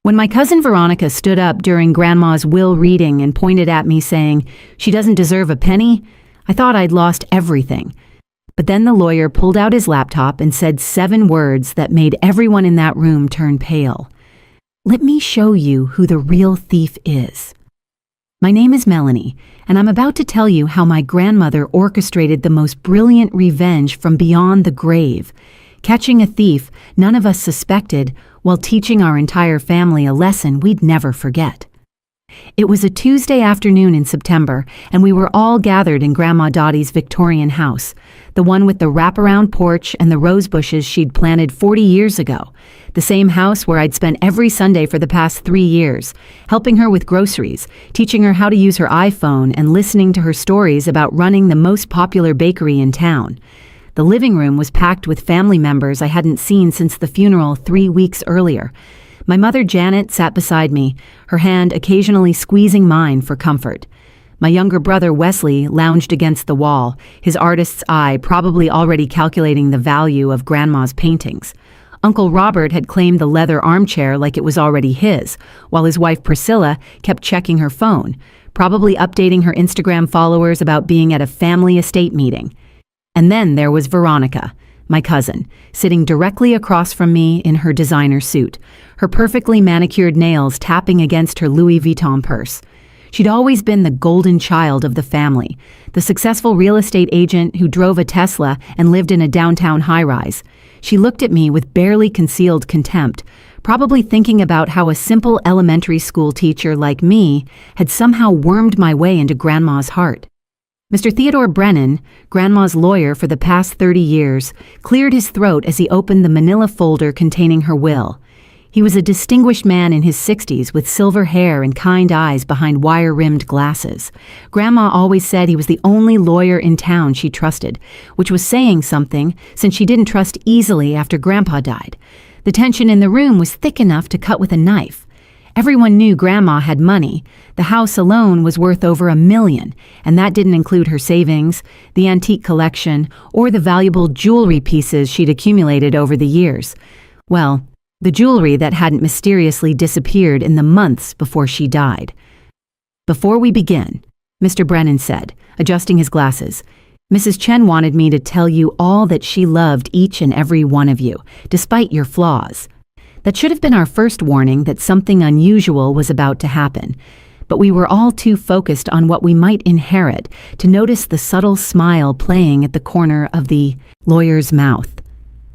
When my cousin Veronica stood up during Grandma's will reading and pointed at me saying, "She doesn't deserve a penny," I thought I'd lost everything. But then the lawyer pulled out his laptop and said 7 words that made everyone in that room turn pale. "Let me show you who the real thief is." My name is Melanie, and I'm about to tell you how my grandmother orchestrated the most brilliant revenge from beyond the grave, catching a thief none of us suspected while teaching our entire family a lesson we'd never forget. It was a Tuesday afternoon in September, and we were all gathered in Grandma Dottie's Victorian house, the one with the wraparound porch and the rose bushes she'd planted 40 years ago, the same house where I'd spent every Sunday for the past 3 years, helping her with groceries, teaching her how to use her iPhone, and listening to her stories about running the most popular bakery in town. The living room was packed with family members I hadn't seen since the funeral 3 weeks earlier. My mother Janet sat beside me, her hand occasionally squeezing mine for comfort. My younger brother Wesley lounged against the wall, his artist's eye probably already calculating the value of Grandma's paintings. Uncle Robert had claimed the leather armchair like it was already his, while his wife Priscilla kept checking her phone, probably updating her Instagram followers about being at a family estate meeting. And then there was Veronica, my cousin, sitting directly across from me in her designer suit, her perfectly manicured nails tapping against her Louis Vuitton purse. She'd always been the golden child of the family, the successful real estate agent who drove a Tesla and lived in a downtown high-rise. She looked at me with barely concealed contempt, probably thinking about how a simple elementary school teacher like me had somehow wormed my way into Grandma's heart. Mr. Theodore Brennan, Grandma's lawyer for the past 30 years, cleared his throat as he opened the manila folder containing her will. He was a distinguished man in his 60s with silver hair and kind eyes behind wire-rimmed glasses. Grandma always said he was the only lawyer in town she trusted, which was saying something since she didn't trust easily after Grandpa died. The tension in the room was thick enough to cut with a knife. Everyone knew Grandma had money. The house alone was worth over $1 million, and that didn't include her savings, the antique collection, or the valuable jewelry pieces she'd accumulated over the years. Well, the jewelry that hadn't mysteriously disappeared in the months before she died. "Before we begin," Mr. Brennan said, adjusting his glasses, "Mrs. Chen wanted me to tell you all that she loved each and every one of you, despite your flaws. That should have been our first warning that something unusual was about to happen, but we were all too focused on what we might inherit to notice the subtle smile playing at the corner of the lawyer's mouth.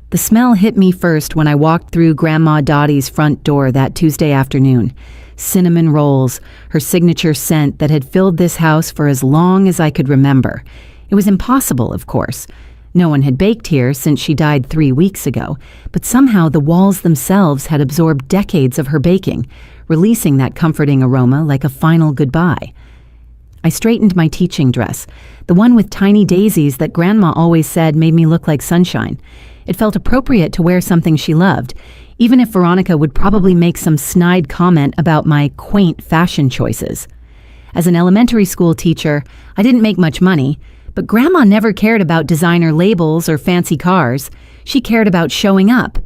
The smell hit me first when I walked through Grandma Dottie's front door that Tuesday afternoon. Cinnamon rolls, her signature scent that had filled this house for as long as I could remember. It was impossible, of course. No one had baked here since she died 3 weeks ago, but somehow the walls themselves had absorbed decades of her baking, releasing that comforting aroma like a final goodbye. I straightened my teaching dress, the one with tiny daisies that Grandma always said made me look like sunshine. It felt appropriate to wear something she loved, even if Veronica would probably make some snide comment about my quaint fashion choices. As an elementary school teacher, I didn't make much money, but Grandma never cared about designer labels or fancy cars. She cared about showing up.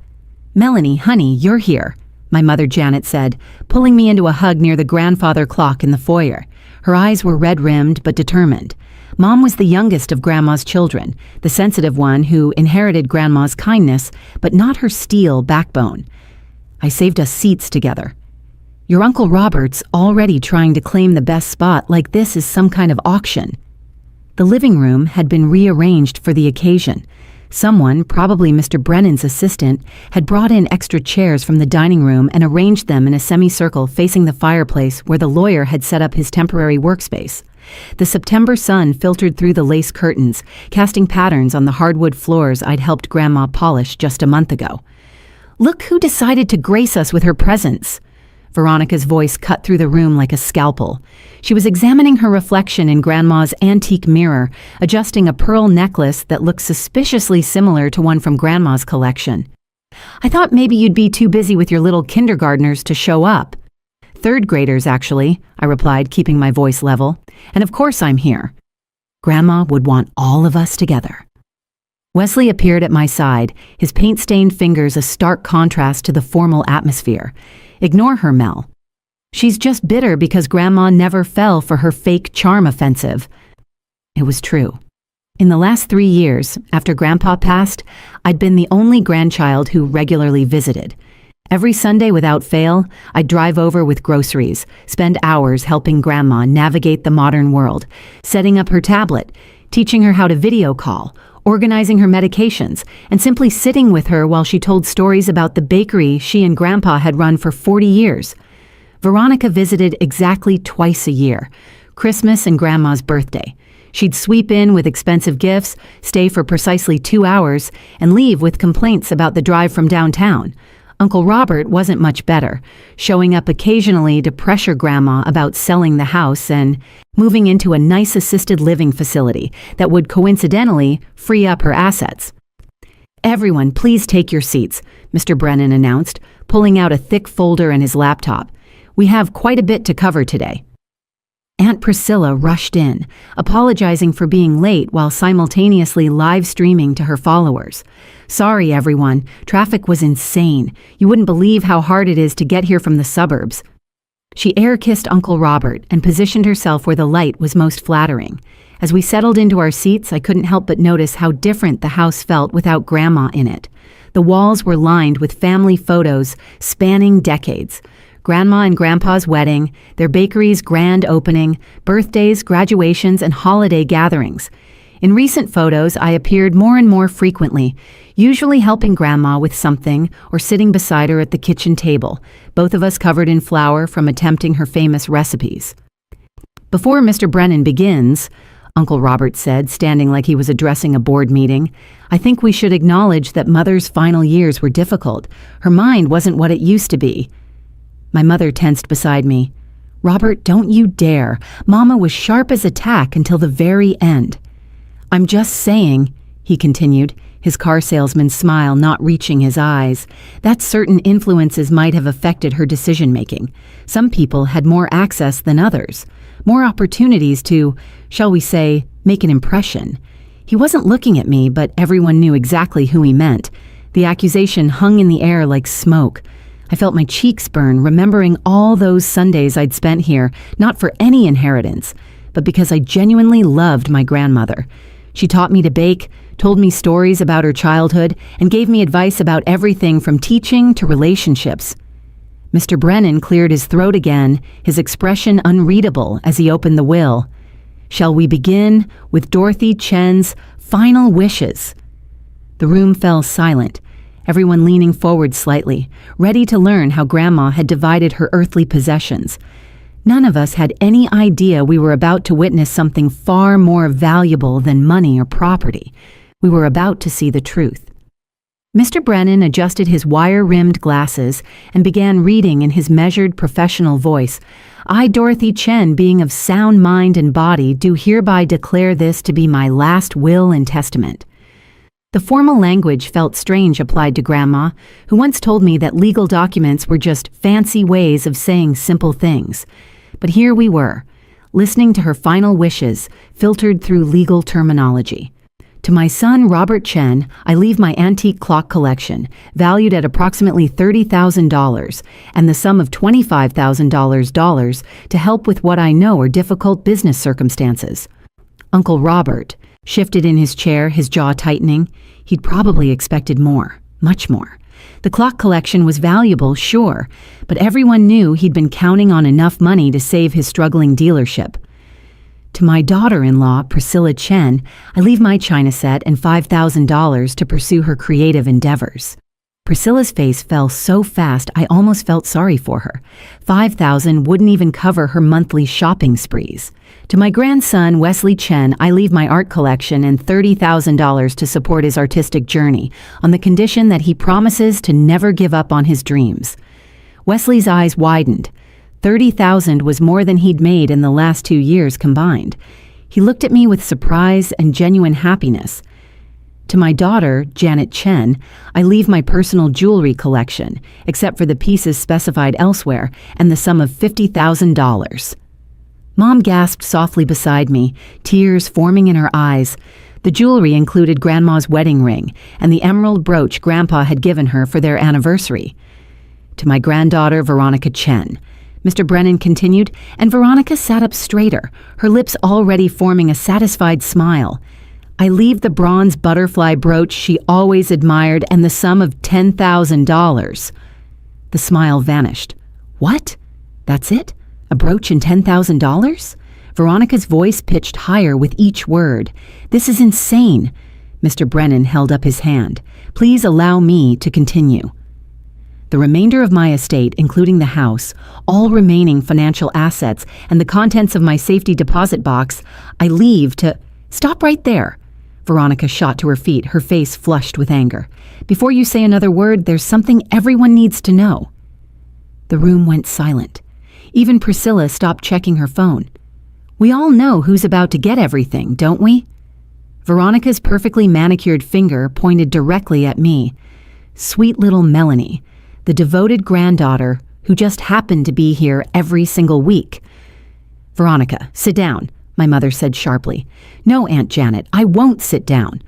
"Melanie, honey, you're here," my mother Janet said, pulling me into a hug near the grandfather clock in the foyer. Her eyes were red-rimmed but determined. Mom was the youngest of Grandma's children, the sensitive one who inherited Grandma's kindness, but not her steel backbone. I saved us seats together. "Your Uncle Robert's already trying to claim the best spot like this is some kind of auction." The living room had been rearranged for the occasion. Someone, probably Mr. Brennan's assistant, had brought in extra chairs from the dining room and arranged them in a semicircle facing the fireplace where the lawyer had set up his temporary workspace. The September sun filtered through the lace curtains, casting patterns on the hardwood floors I'd helped Grandma polish just a month ago. "Look who decided to grace us with her presence." Veronica's voice cut through the room like a scalpel. She was examining her reflection in Grandma's antique mirror, adjusting a pearl necklace that looked suspiciously similar to one from Grandma's collection. "I thought maybe you'd be too busy with your little kindergartners to show up." "Third graders, actually," I replied, keeping my voice level. "And of course I'm here." Grandma would want all of us together. Wesley appeared at my side, his paint-stained fingers a stark contrast to the formal atmosphere. Ignore her, Mel. She's just bitter because Grandma never fell for her fake charm offensive. It was true. In the last 3 years, after Grandpa passed, I'd been the only grandchild who regularly visited. Every Sunday without fail, I'd drive over with groceries, spend hours helping Grandma navigate the modern world, setting up her tablet, teaching her how to video call, organizing her medications, and simply sitting with her while she told stories about the bakery she and Grandpa had run for 40 years. Veronica visited exactly twice a year, Christmas and Grandma's birthday. She'd sweep in with expensive gifts, stay for precisely 2 hours, and leave with complaints about the drive from downtown. Uncle Robert wasn't much better, showing up occasionally to pressure Grandma about selling the house and moving into a nice assisted living facility that would coincidentally free up her assets. "Everyone, please take your seats," Mr. Brennan announced, pulling out a thick folder and his laptop. "We have quite a bit to cover today." Aunt Priscilla rushed in, apologizing for being late while simultaneously live streaming to her followers. "Sorry, everyone. Traffic was insane. You wouldn't believe how hard it is to get here from the suburbs." She air-kissed Uncle Robert and positioned herself where the light was most flattering. As we settled into our seats, I couldn't help but notice how different the house felt without Grandma in it. The walls were lined with family photos spanning decades. Grandma and Grandpa's wedding, their bakery's grand opening, birthdays, graduations, and holiday gatherings. In recent photos, I appeared more and more frequently, usually helping Grandma with something or sitting beside her at the kitchen table, both of us covered in flour from attempting her famous recipes. "Before Mr. Brennan begins," Uncle Robert said, standing like he was addressing a board meeting, "I think we should acknowledge that Mother's final years were difficult. Her mind wasn't what it used to be." My mother tensed beside me. "Robert, don't you dare. Mama was sharp as a tack until the very end." "I'm just saying," he continued, his car salesman's smile not reaching his eyes, "that certain influences might have affected her decision-making. Some people had more access than others, more opportunities to, shall we say, make an impression." He wasn't looking at me, but everyone knew exactly who he meant. The accusation hung in the air like smoke. I felt my cheeks burn, remembering all those Sundays I'd spent here, not for any inheritance, but because I genuinely loved my grandmother. She taught me to bake, told me stories about her childhood, and gave me advice about everything from teaching to relationships. Mr. Brennan cleared his throat again, his expression unreadable as he opened the will. "Shall we begin with Dorothy Chen's final wishes?" The room fell silent, everyone leaning forward slightly, ready to learn how Grandma had divided her earthly possessions. None of us had any idea we were about to witness something far more valuable than money or property. We were about to see the truth. Mr. Brennan adjusted his wire-rimmed glasses and began reading in his measured professional voice. "I, Dorothy Chen, being of sound mind and body, do hereby declare this to be my last will and testament." The formal language felt strange applied to Grandma, who once told me that legal documents were just fancy ways of saying simple things. But here we were, listening to her final wishes, filtered through legal terminology. "To my son, Robert Chen, I leave my antique clock collection, valued at approximately $30,000, and the sum of $25,000 to help with what I know are difficult business circumstances." Uncle Robert shifted in his chair, his jaw tightening. He'd probably expected more, much more. The clock collection was valuable, sure, but everyone knew he'd been counting on enough money to save his struggling dealership. "To my daughter-in-law, Priscilla Chen, I leave my china set and $5,000 to pursue her creative endeavors." Priscilla's face fell so fast I almost felt sorry for her. $5,000 wouldn't even cover her monthly shopping sprees. "To my grandson, Wesley Chen, I leave my art collection and $30,000 to support his artistic journey, on the condition that he promises to never give up on his dreams." Wesley's eyes widened. $30,000 was more than he'd made in the last 2 years combined. He looked at me with surprise and genuine happiness. "To my daughter, Janet Chen, I leave my personal jewelry collection, except for the pieces specified elsewhere, and the sum of $50,000. Mom gasped softly beside me, tears forming in her eyes. The jewelry included Grandma's wedding ring and the emerald brooch Grandpa had given her for their anniversary. To my granddaughter, Veronica Chen," Mr. Brennan continued, and Veronica sat up straighter, her lips already forming a satisfied smile. "I leave the bronze butterfly brooch she always admired and the sum of $10,000. The smile vanished. "What? That's it? A brooch and $10,000? Veronica's voice pitched higher with each word. "This is insane." Mr. Brennan held up his hand. "Please allow me to continue. The remainder of my estate, including the house, all remaining financial assets, and the contents of my safety deposit box, I leave to—" "Stop right there." Veronica shot to her feet, her face flushed with anger. "Before you say another word, there's something everyone needs to know." The room went silent. Even Priscilla stopped checking her phone. "We all know who's about to get everything, don't we?" Veronica's perfectly manicured finger pointed directly at me. Sweet little Melanie, the devoted granddaughter who just happened to be here every single week. "Veronica, sit down," my mother said sharply. "No, Aunt Janet, I won't sit down.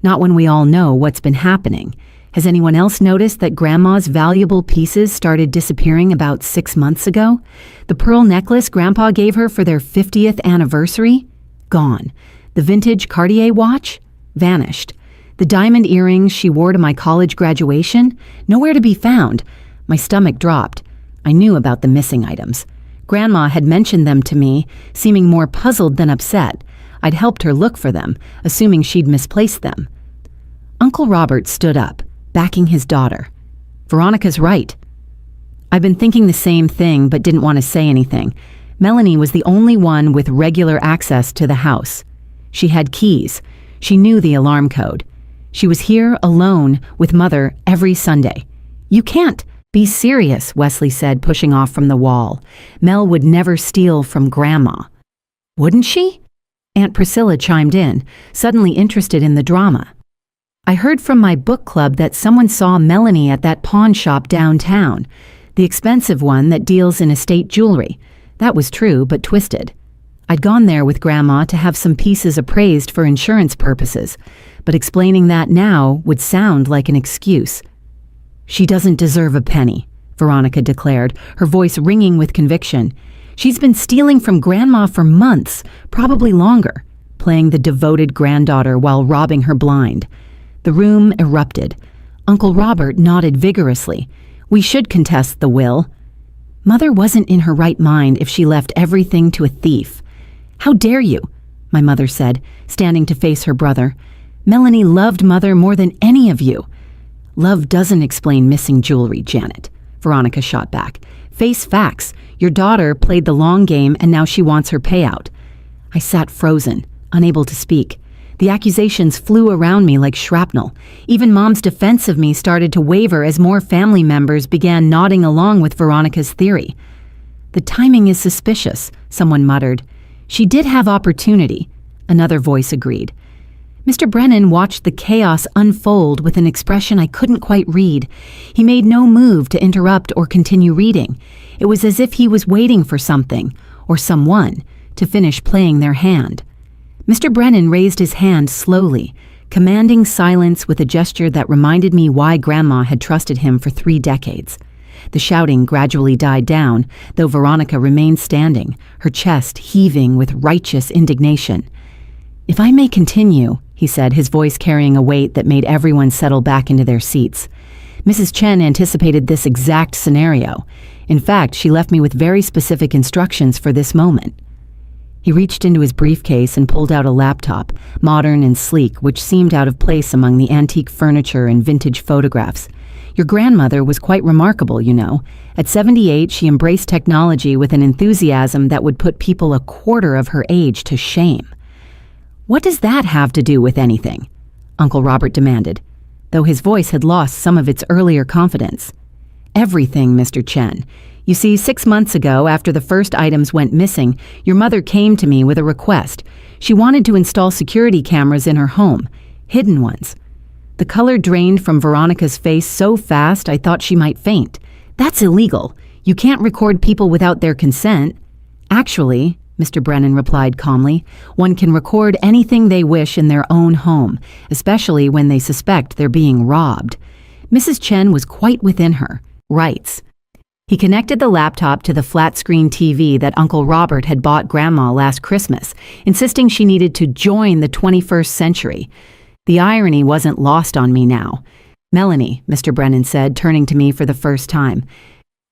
Not when we all know what's been happening. Has anyone else noticed that Grandma's valuable pieces started disappearing about 6 months ago? The pearl necklace Grandpa gave her for their 50th anniversary? Gone. The vintage Cartier watch? Vanished. The diamond earrings she wore to my college graduation? Nowhere to be found. My stomach dropped. I knew about the missing items. Grandma had mentioned them to me, seeming more puzzled than upset. I'd helped her look for them, assuming she'd misplaced them. Uncle Robert stood up, backing his daughter. "Veronica's right." I've been thinking the same thing, but didn't want to say anything. Melanie was the only one with regular access to the house. She had keys. She knew the alarm code. She was here alone with Mother every Sunday. "You can't be serious," Wesley said, pushing off from the wall. "Mel would never steal from Grandma." "Wouldn't she?" Aunt Priscilla chimed in, suddenly interested in the drama. "I heard from my book club that someone saw Melanie at that pawn shop downtown, the expensive one that deals in estate jewelry. That was true, but twisted. I'd gone there with Grandma to have some pieces appraised for insurance purposes, but explaining that now would sound like an excuse." "She doesn't deserve a penny," Veronica declared, her voice ringing with conviction. "She's been stealing from Grandma for months, probably longer, playing the devoted granddaughter while robbing her blind." The room erupted. Uncle Robert nodded vigorously. "We should contest the will." "Mother wasn't in her right mind if she left everything to a thief." "How dare you?" my mother said, standing to face her brother. "Melanie loved Mother more than any of you." "Love doesn't explain missing jewelry, Janet," Veronica shot back. "Face facts. Your daughter played the long game and now she wants her payout." I sat frozen, unable to speak. The accusations flew around me like shrapnel. Even Mom's defense of me started to waver as more family members began nodding along with Veronica's theory. "The timing is suspicious," someone muttered. "She did have opportunity," another voice agreed. Mr. Brennan watched the chaos unfold with an expression I couldn't quite read. He made no move to interrupt or continue reading. It was as if he was waiting for something, or someone, to finish playing their hand. Mr. Brennan raised his hand slowly, commanding silence with a gesture that reminded me why Grandma had trusted him for 3 decades. The shouting gradually died down, though Veronica remained standing, her chest heaving with righteous indignation. "If I may continue," he said, his voice carrying a weight that made everyone settle back into their seats. "Mrs. Chen anticipated this exact scenario. In fact, she left me with very specific instructions for this moment." He reached into his briefcase and pulled out a laptop, modern and sleek, which seemed out of place among the antique furniture and vintage photographs. "Your grandmother was quite remarkable, you know. At 78, she embraced technology with an enthusiasm that would put people a quarter of her age to shame." "What does that have to do with anything?" Uncle Robert demanded, though his voice had lost some of its earlier confidence. "Everything, Mr. Chen. You see, 6 months ago, after the first items went missing, your mother came to me with a request. She wanted to install security cameras in her home, hidden ones." The color drained from Veronica's face so fast I thought she might faint. "That's illegal. You can't record people without their consent." "Actually," Mr. Brennan replied calmly, "one can record anything they wish in their own home, especially when they suspect they're being robbed." Mrs. Chen was quite within her. Rights. He connected the laptop to the flat-screen TV that Uncle Robert had bought Grandma last Christmas, insisting she needed to join the 21st century. The irony wasn't lost on me now. "Melanie," Mr. Brennan said, turning to me for the first time,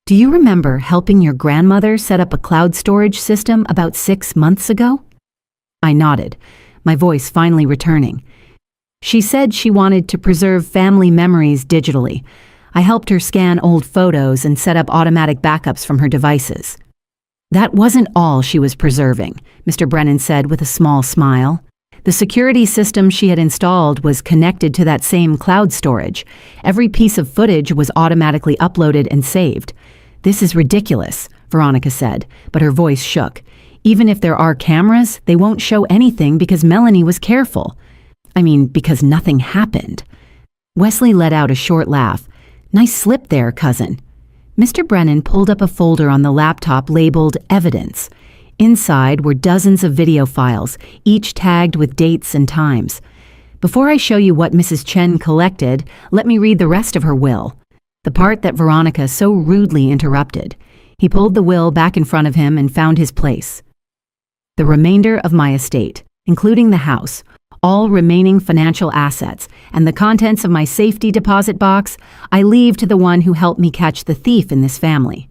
"do you remember helping your grandmother set up a cloud storage system about 6 months ago?" I nodded, my voice finally returning. "She said she wanted to preserve family memories digitally. I helped her scan old photos and set up automatic backups from her devices." "That wasn't all she was preserving," Mr. Brennan said with a small smile. "The security system she had installed was connected to that same cloud storage. Every piece of footage was automatically uploaded and saved." "This is ridiculous," Veronica said, but her voice shook. "Even if there are cameras, they won't show anything because Melanie was careful. I mean, because nothing happened." Wesley let out a short laugh. "Nice slip there, cousin." Mr. Brennan pulled up a folder on the laptop labeled Evidence. Inside were dozens of video files, each tagged with dates and times. "Before I show you what Mrs. Chen collected, let me read the rest of her will." The part that Veronica so rudely interrupted. He pulled the will back in front of him and found his place. "The remainder of my estate, including the house, all remaining financial assets, and the contents of my safety deposit box, I leave to the one who helped me catch the thief in this family."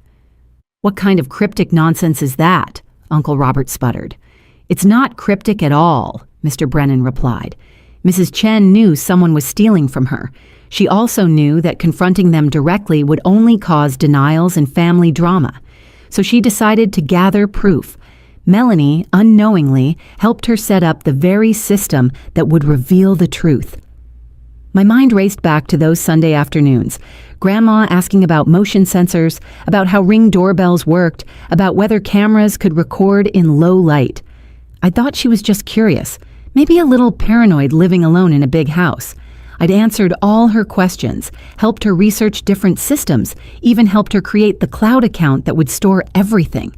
"What kind of cryptic nonsense is that?" Uncle Robert sputtered. "It's not cryptic at all," Mr. Brennan replied. "Mrs. Chen knew someone was stealing from her. She also knew that confronting them directly would only cause denials and family drama. So she decided to gather proof. Melanie, unknowingly, helped her set up the very system that would reveal the truth." My mind raced back to those Sunday afternoons. Grandma asking about motion sensors, about how Ring doorbells worked, about whether cameras could record in low light. I thought she was just curious, maybe a little paranoid living alone in a big house. I'd answered all her questions, helped her research different systems, even helped her create the cloud account that would store everything.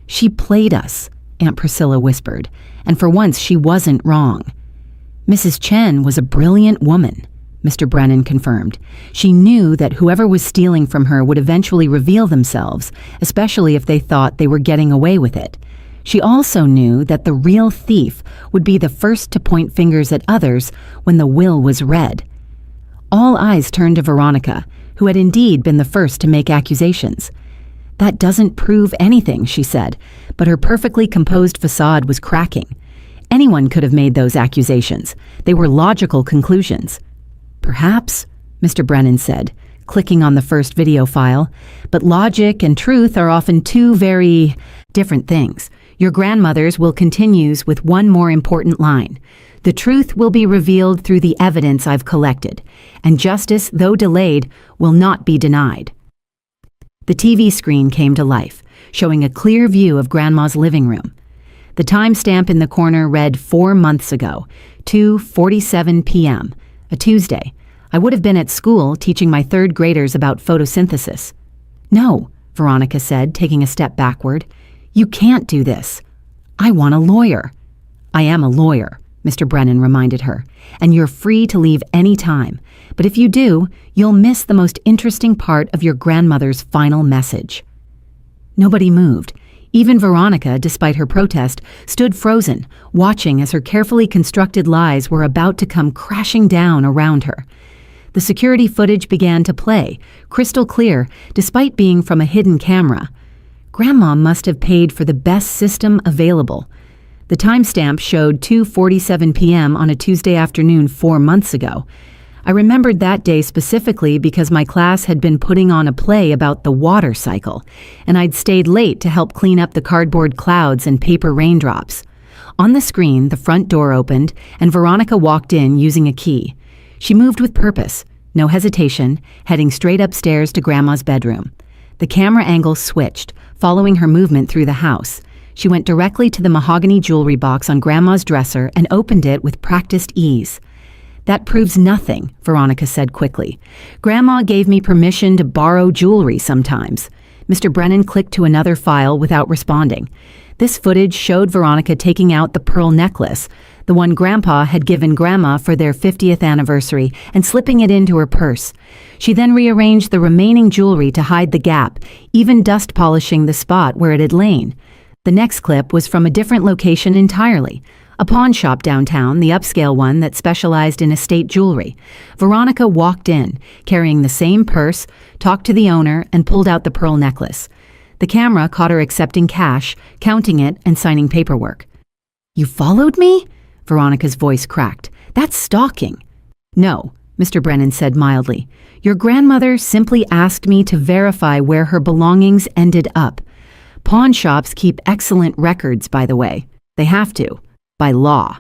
"She played us," Aunt Priscilla whispered, and for once she wasn't wrong. "Mrs. Chen was a brilliant woman," Mr. Brennan confirmed. "She knew that whoever was stealing from her would eventually reveal themselves, especially if they thought they were getting away with it. She also knew that the real thief would be the first to point fingers at others when the will was read." All eyes turned to Veronica, who had indeed been the first to make accusations. "That doesn't prove anything," she said, but her perfectly composed facade was cracking. Anyone could have made those accusations. They were logical conclusions. "Perhaps," Mr. Brennan said, clicking on the first video file, "but logic and truth are often two very different things. Your grandmother's will continues with one more important line. The truth will be revealed through the evidence I've collected, and justice, though delayed, will not be denied." The TV screen came to life, showing a clear view of Grandma's living room. The timestamp in the corner read 4 months ago, 2:47 p.m., a Tuesday. I would have been at school teaching my third graders about photosynthesis. "No," Veronica said, taking a step backward. "You can't do this. I want a lawyer." "I am a lawyer," Mr. Brennan reminded her, "and you're free to leave any time. But if you do, you'll miss the most interesting part of your grandmother's final message." Nobody moved. Even Veronica, despite her protest, stood frozen, watching as her carefully constructed lies were about to come crashing down around her. The security footage began to play, crystal clear, despite being from a hidden camera. Grandma must have paid for the best system available. The timestamp showed 2:47 p.m. on a Tuesday afternoon 4 months ago. I remembered that day specifically because my class had been putting on a play about the water cycle, and I'd stayed late to help clean up the cardboard clouds and paper raindrops. On the screen, the front door opened, and Veronica walked in using a key. She moved with purpose, no hesitation, heading straight upstairs to Grandma's bedroom. The camera angle switched, following her movement through the house. She went directly to the mahogany jewelry box on Grandma's dresser and opened it with practiced ease. "That proves nothing," Veronica said quickly. "Grandma gave me permission to borrow jewelry sometimes." Mr. Brennan clicked to another file without responding. This footage showed Veronica taking out the pearl necklace, the one Grandpa had given Grandma for their 50th anniversary, and slipping it into her purse. She then rearranged the remaining jewelry to hide the gap, even dust polishing the spot where it had lain. The next clip was from a different location entirely. A pawn shop downtown, the upscale one that specialized in estate jewelry. Veronica walked in, carrying the same purse, talked to the owner, and pulled out the pearl necklace. The camera caught her accepting cash, counting it, and signing paperwork. "You followed me?" Veronica's voice cracked. "That's stalking." "No," Mr. Brennan said mildly. "Your grandmother simply asked me to verify where her belongings ended up. Pawn shops keep excellent records, by the way. They have to. By law."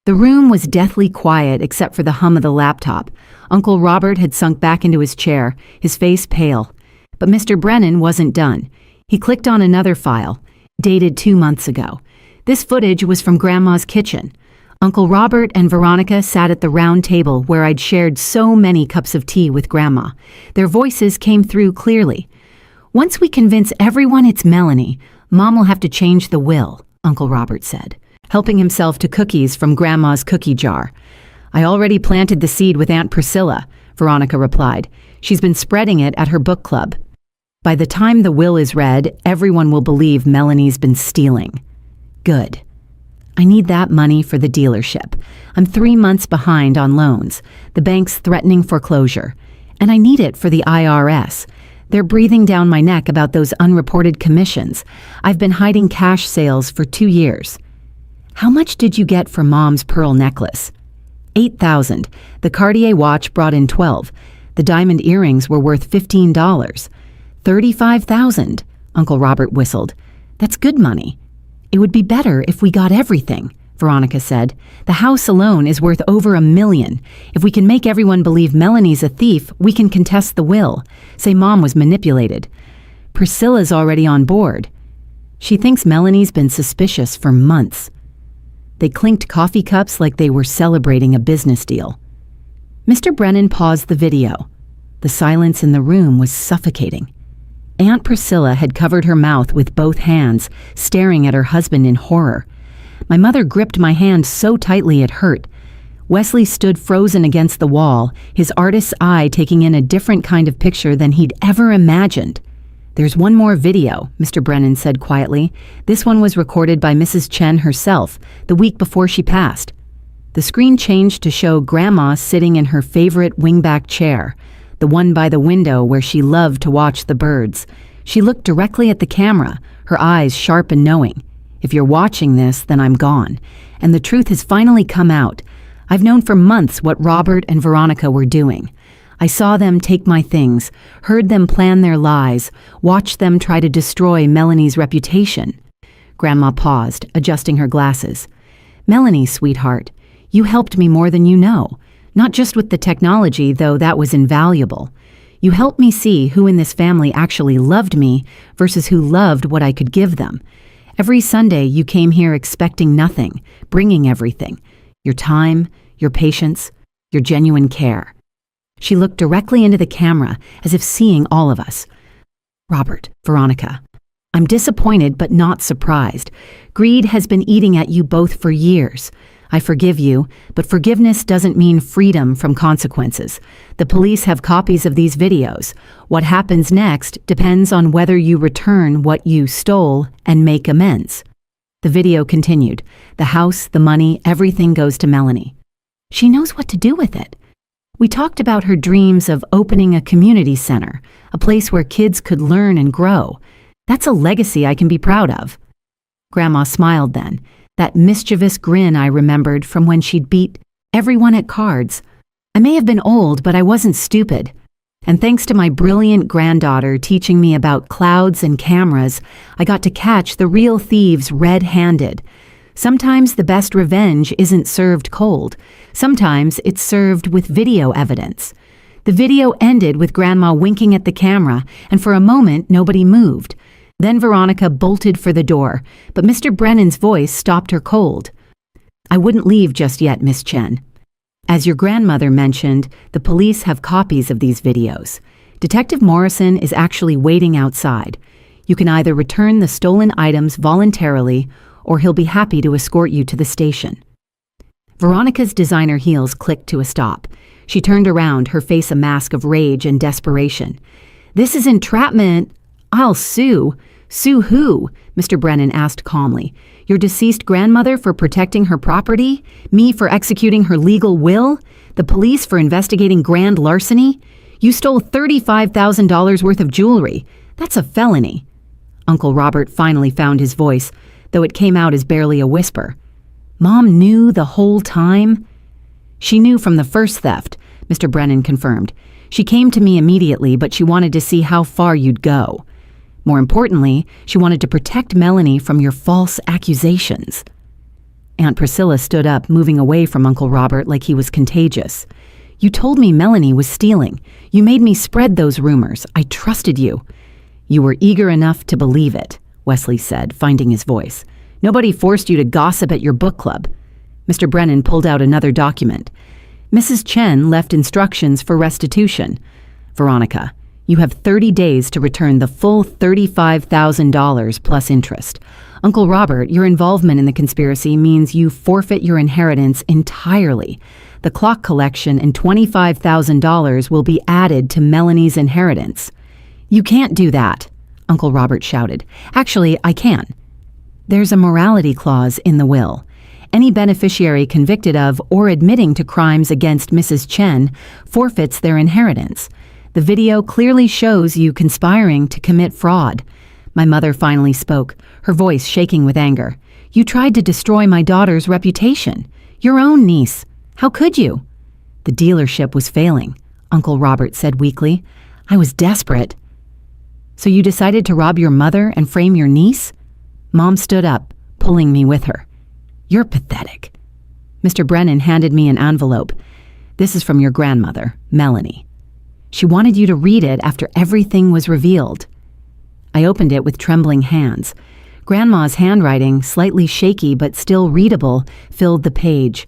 The room was deathly quiet except for the hum of the laptop. Uncle Robert had sunk back into his chair, his face pale. But Mr. Brennan wasn't done. He clicked on another file, dated 2 months ago. This footage was from Grandma's kitchen. Uncle Robert and Veronica sat at the round table where I'd shared so many cups of tea with Grandma. Their voices came through clearly. "Once we convince everyone it's Melanie, Mom will have to change the will," Uncle Robert said, helping himself to cookies from Grandma's cookie jar. "I already planted the seed with Aunt Priscilla," Veronica replied. "She's been spreading it at her book club. By the time the will is read, everyone will believe Melanie's been stealing." "Good. I need that money for the dealership. I'm 3 months behind on loans. The bank's threatening foreclosure. And I need it for the IRS. They're breathing down my neck about those unreported commissions. I've been hiding cash sales for 2 years. How much did you get for Mom's pearl necklace?" $8,000. The Cartier watch brought in 12. The diamond earrings were worth $15. $35,000, Uncle Robert whistled. "That's good money." "It would be better if we got everything," Veronica said. "The house alone is worth over $1 million. If we can make everyone believe Melanie's a thief, we can contest the will. Say Mom was manipulated. Priscilla's already on board. She thinks Melanie's been suspicious for months." They clinked coffee cups like they were celebrating a business deal. Mr. Brennan paused the video. The silence in the room was suffocating. Aunt Priscilla had covered her mouth with both hands, staring at her husband in horror. My mother gripped my hand so tightly it hurt. Wesley stood frozen against the wall, his artist's eye taking in a different kind of picture than he'd ever imagined. "There's one more video," Mr. Brennan said quietly. "This one was recorded by Mrs. Chen herself, the week before she passed." The screen changed to show Grandma sitting in her favorite wingback chair, the one by the window where she loved to watch the birds. She looked directly at the camera, her eyes sharp and knowing. "If you're watching this, then I'm gone. And the truth has finally come out. I've known for months what Robert and Veronica were doing. I saw them take my things, heard them plan their lies, watched them try to destroy Melanie's reputation." Grandma paused, adjusting her glasses. "Melanie, sweetheart, you helped me more than you know. Not just with the technology, though that was invaluable. You helped me see who in this family actually loved me versus who loved what I could give them. Every Sunday you came here expecting nothing, bringing everything. Your time, your patience, your genuine care." She looked directly into the camera, as if seeing all of us. "Robert, Veronica, I'm disappointed but not surprised. Greed has been eating at you both for years. I forgive you, but forgiveness doesn't mean freedom from consequences. The police have copies of these videos. What happens next depends on whether you return what you stole and make amends." The video continued. "The house, the money, everything goes to Melanie. She knows what to do with it. We talked about her dreams of opening a community center, a place where kids could learn and grow. That's a legacy I can be proud of." Grandma smiled then, that mischievous grin I remembered from when she'd beat everyone at cards. "I may have been old, but I wasn't stupid. And thanks to my brilliant granddaughter teaching me about clouds and cameras, I got to catch the real thieves red-handed. Sometimes the best revenge isn't served cold. Sometimes it's served with video evidence." The video ended with Grandma winking at the camera, and for a moment nobody moved. Then Veronica bolted for the door, but Mr. Brennan's voice stopped her cold. "I wouldn't leave just yet, Miss Chen. As your grandmother mentioned, the police have copies of these videos. Detective Morrison is actually waiting outside. You can either return the stolen items voluntarily, or he'll be happy to escort you to the station." Veronica's designer heels clicked to a stop. She turned around, her face a mask of rage and desperation. "This is entrapment. I'll sue." "Sue who?" Mr. Brennan asked calmly. "Your deceased grandmother for protecting her property? Me for executing her legal will? The police for investigating grand larceny? You stole $35,000 worth of jewelry. That's a felony." Uncle Robert finally found his voice, though it came out as barely a whisper. "Mom knew the whole time?" "She knew from the first theft," Mr. Brennan confirmed. "She came to me immediately, but she wanted to see how far you'd go. More importantly, she wanted to protect Melanie from your false accusations." Aunt Priscilla stood up, moving away from Uncle Robert like he was contagious. "You told me Melanie was stealing. You made me spread those rumors. I trusted you." "You were eager enough to believe it," Wesley said, finding his voice. "Nobody forced you to gossip at your book club." Mr. Brennan pulled out another document. "Mrs. Chen left instructions for restitution. Veronica, you have 30 days to return the full $35,000 plus interest. Uncle Robert, your involvement in the conspiracy means you forfeit your inheritance entirely. The clock collection and $25,000 will be added to Melanie's inheritance." "You can't do that," Uncle Robert shouted. "Actually, I can. There's a morality clause in the will. Any beneficiary convicted of or admitting to crimes against Mrs. Chen forfeits their inheritance. The video clearly shows you conspiring to commit fraud." My mother finally spoke, her voice shaking with anger. "You tried to destroy my daughter's reputation. Your own niece. How could you?" "The dealership was failing," Uncle Robert said weakly. "I was desperate." "So you decided to rob your mother and frame your niece?" Mom stood up, pulling me with her. "You're pathetic." Mr. Brennan handed me an envelope. "This is from your grandmother, Melanie. She wanted you to read it after everything was revealed." I opened it with trembling hands. Grandma's handwriting, slightly shaky but still readable, filled the page.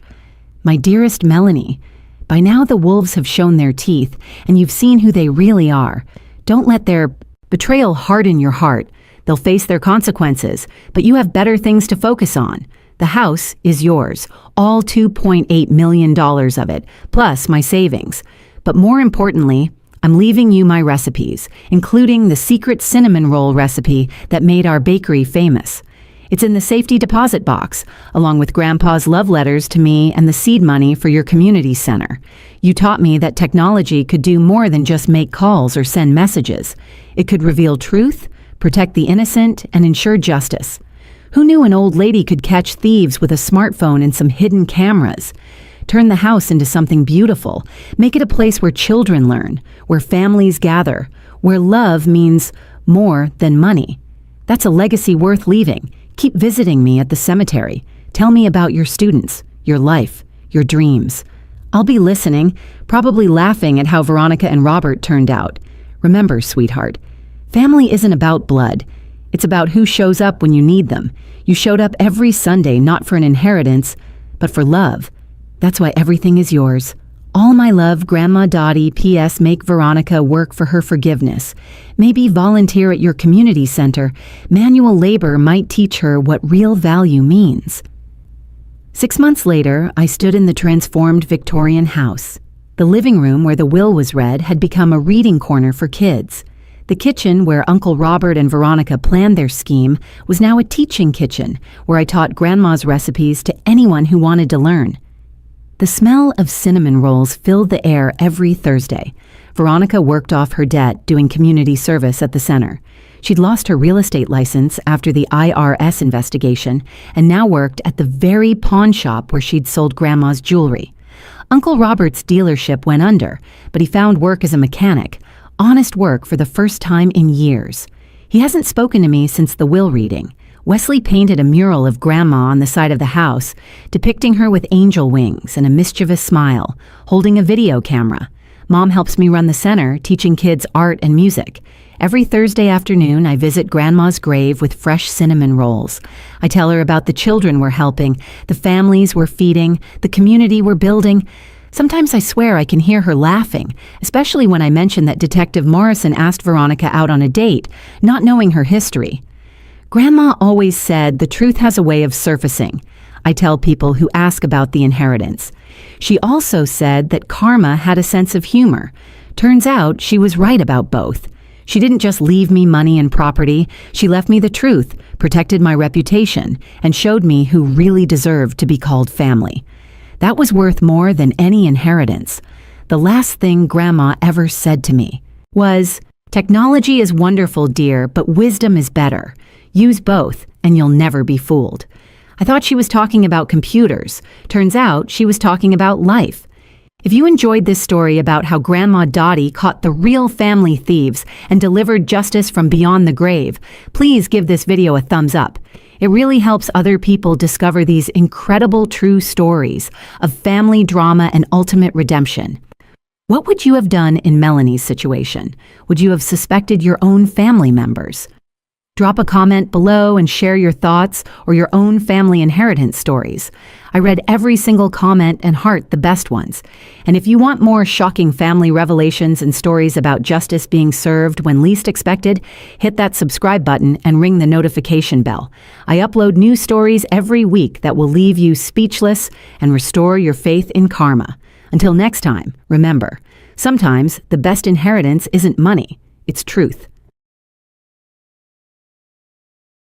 "My dearest Melanie, by now the wolves have shown their teeth, and you've seen who they really are. Don't let their betrayal harden your heart. They'll face their consequences, but you have better things to focus on. The house is yours, all $2.8 million of it, plus my savings. But more importantly, I'm leaving you my recipes, including the secret cinnamon roll recipe that made our bakery famous. It's in the safety deposit box, along with Grandpa's love letters to me and the seed money for your community center. You taught me that technology could do more than just make calls or send messages. It could reveal truth, protect the innocent, and ensure justice. Who knew an old lady could catch thieves with a smartphone and some hidden cameras? Turn the house into something beautiful. Make it a place where children learn, where families gather, where love means more than money. That's a legacy worth leaving. Keep visiting me at the cemetery. Tell me about your students, your life, your dreams. I'll be listening, probably laughing at how Veronica and Robert turned out. Remember, sweetheart, family isn't about blood. It's about who shows up when you need them. You showed up every Sunday, not for an inheritance, but for love. That's why everything is yours. All my love, Grandma Dottie. P.S. Make Veronica work for her forgiveness. Maybe volunteer at your community center. Manual labor might teach her what real value means. 6 months later, I stood in the transformed Victorian house. The living room where the will was read had become a reading corner for kids. The kitchen where Uncle Robert and Veronica planned their scheme was now a teaching kitchen where I taught Grandma's recipes to anyone who wanted to learn. The smell of cinnamon rolls filled the air every Thursday. Veronica worked off her debt doing community service at the center. She'd lost her real estate license after the IRS investigation and now worked at the very pawn shop where she'd sold Grandma's jewelry. Uncle Robert's dealership went under, but he found work as a mechanic, honest work for the first time in years. He hasn't spoken to me since the will reading. Wesley painted a mural of Grandma on the side of the house, depicting her with angel wings and a mischievous smile, holding a video camera. Mom helps me run the center, teaching kids art and music. Every Thursday afternoon, I visit Grandma's grave with fresh cinnamon rolls. I tell her about the children we're helping, the families we're feeding, the community we're building. Sometimes I swear I can hear her laughing, especially when I mention that Detective Morrison asked Veronica out on a date, not knowing her history. Grandma always said the truth has a way of surfacing. I tell people who ask about the inheritance. She also said that karma had a sense of humor. Turns out she was right about both. She didn't just leave me money and property, she left me the truth, protected my reputation, and showed me who really deserved to be called family. That was worth more than any inheritance. The last thing Grandma ever said to me was, "Technology is wonderful, dear, but wisdom is better. Use both, and you'll never be fooled." I thought she was talking about computers. Turns out she was talking about life. If you enjoyed this story about how Grandma Dottie caught the real family thieves and delivered justice from beyond the grave, please give this video a thumbs up. It really helps other people discover these incredible true stories of family drama and ultimate redemption. What would you have done in Melanie's situation? Would you have suspected your own family members? Drop a comment below and share your thoughts or your own family inheritance stories. I read every single comment and heart the best ones. And if you want more shocking family revelations and stories about justice being served when least expected, hit that subscribe button and ring the notification bell. I upload new stories every week that will leave you speechless and restore your faith in karma. Until next time, remember, sometimes the best inheritance isn't money, it's truth.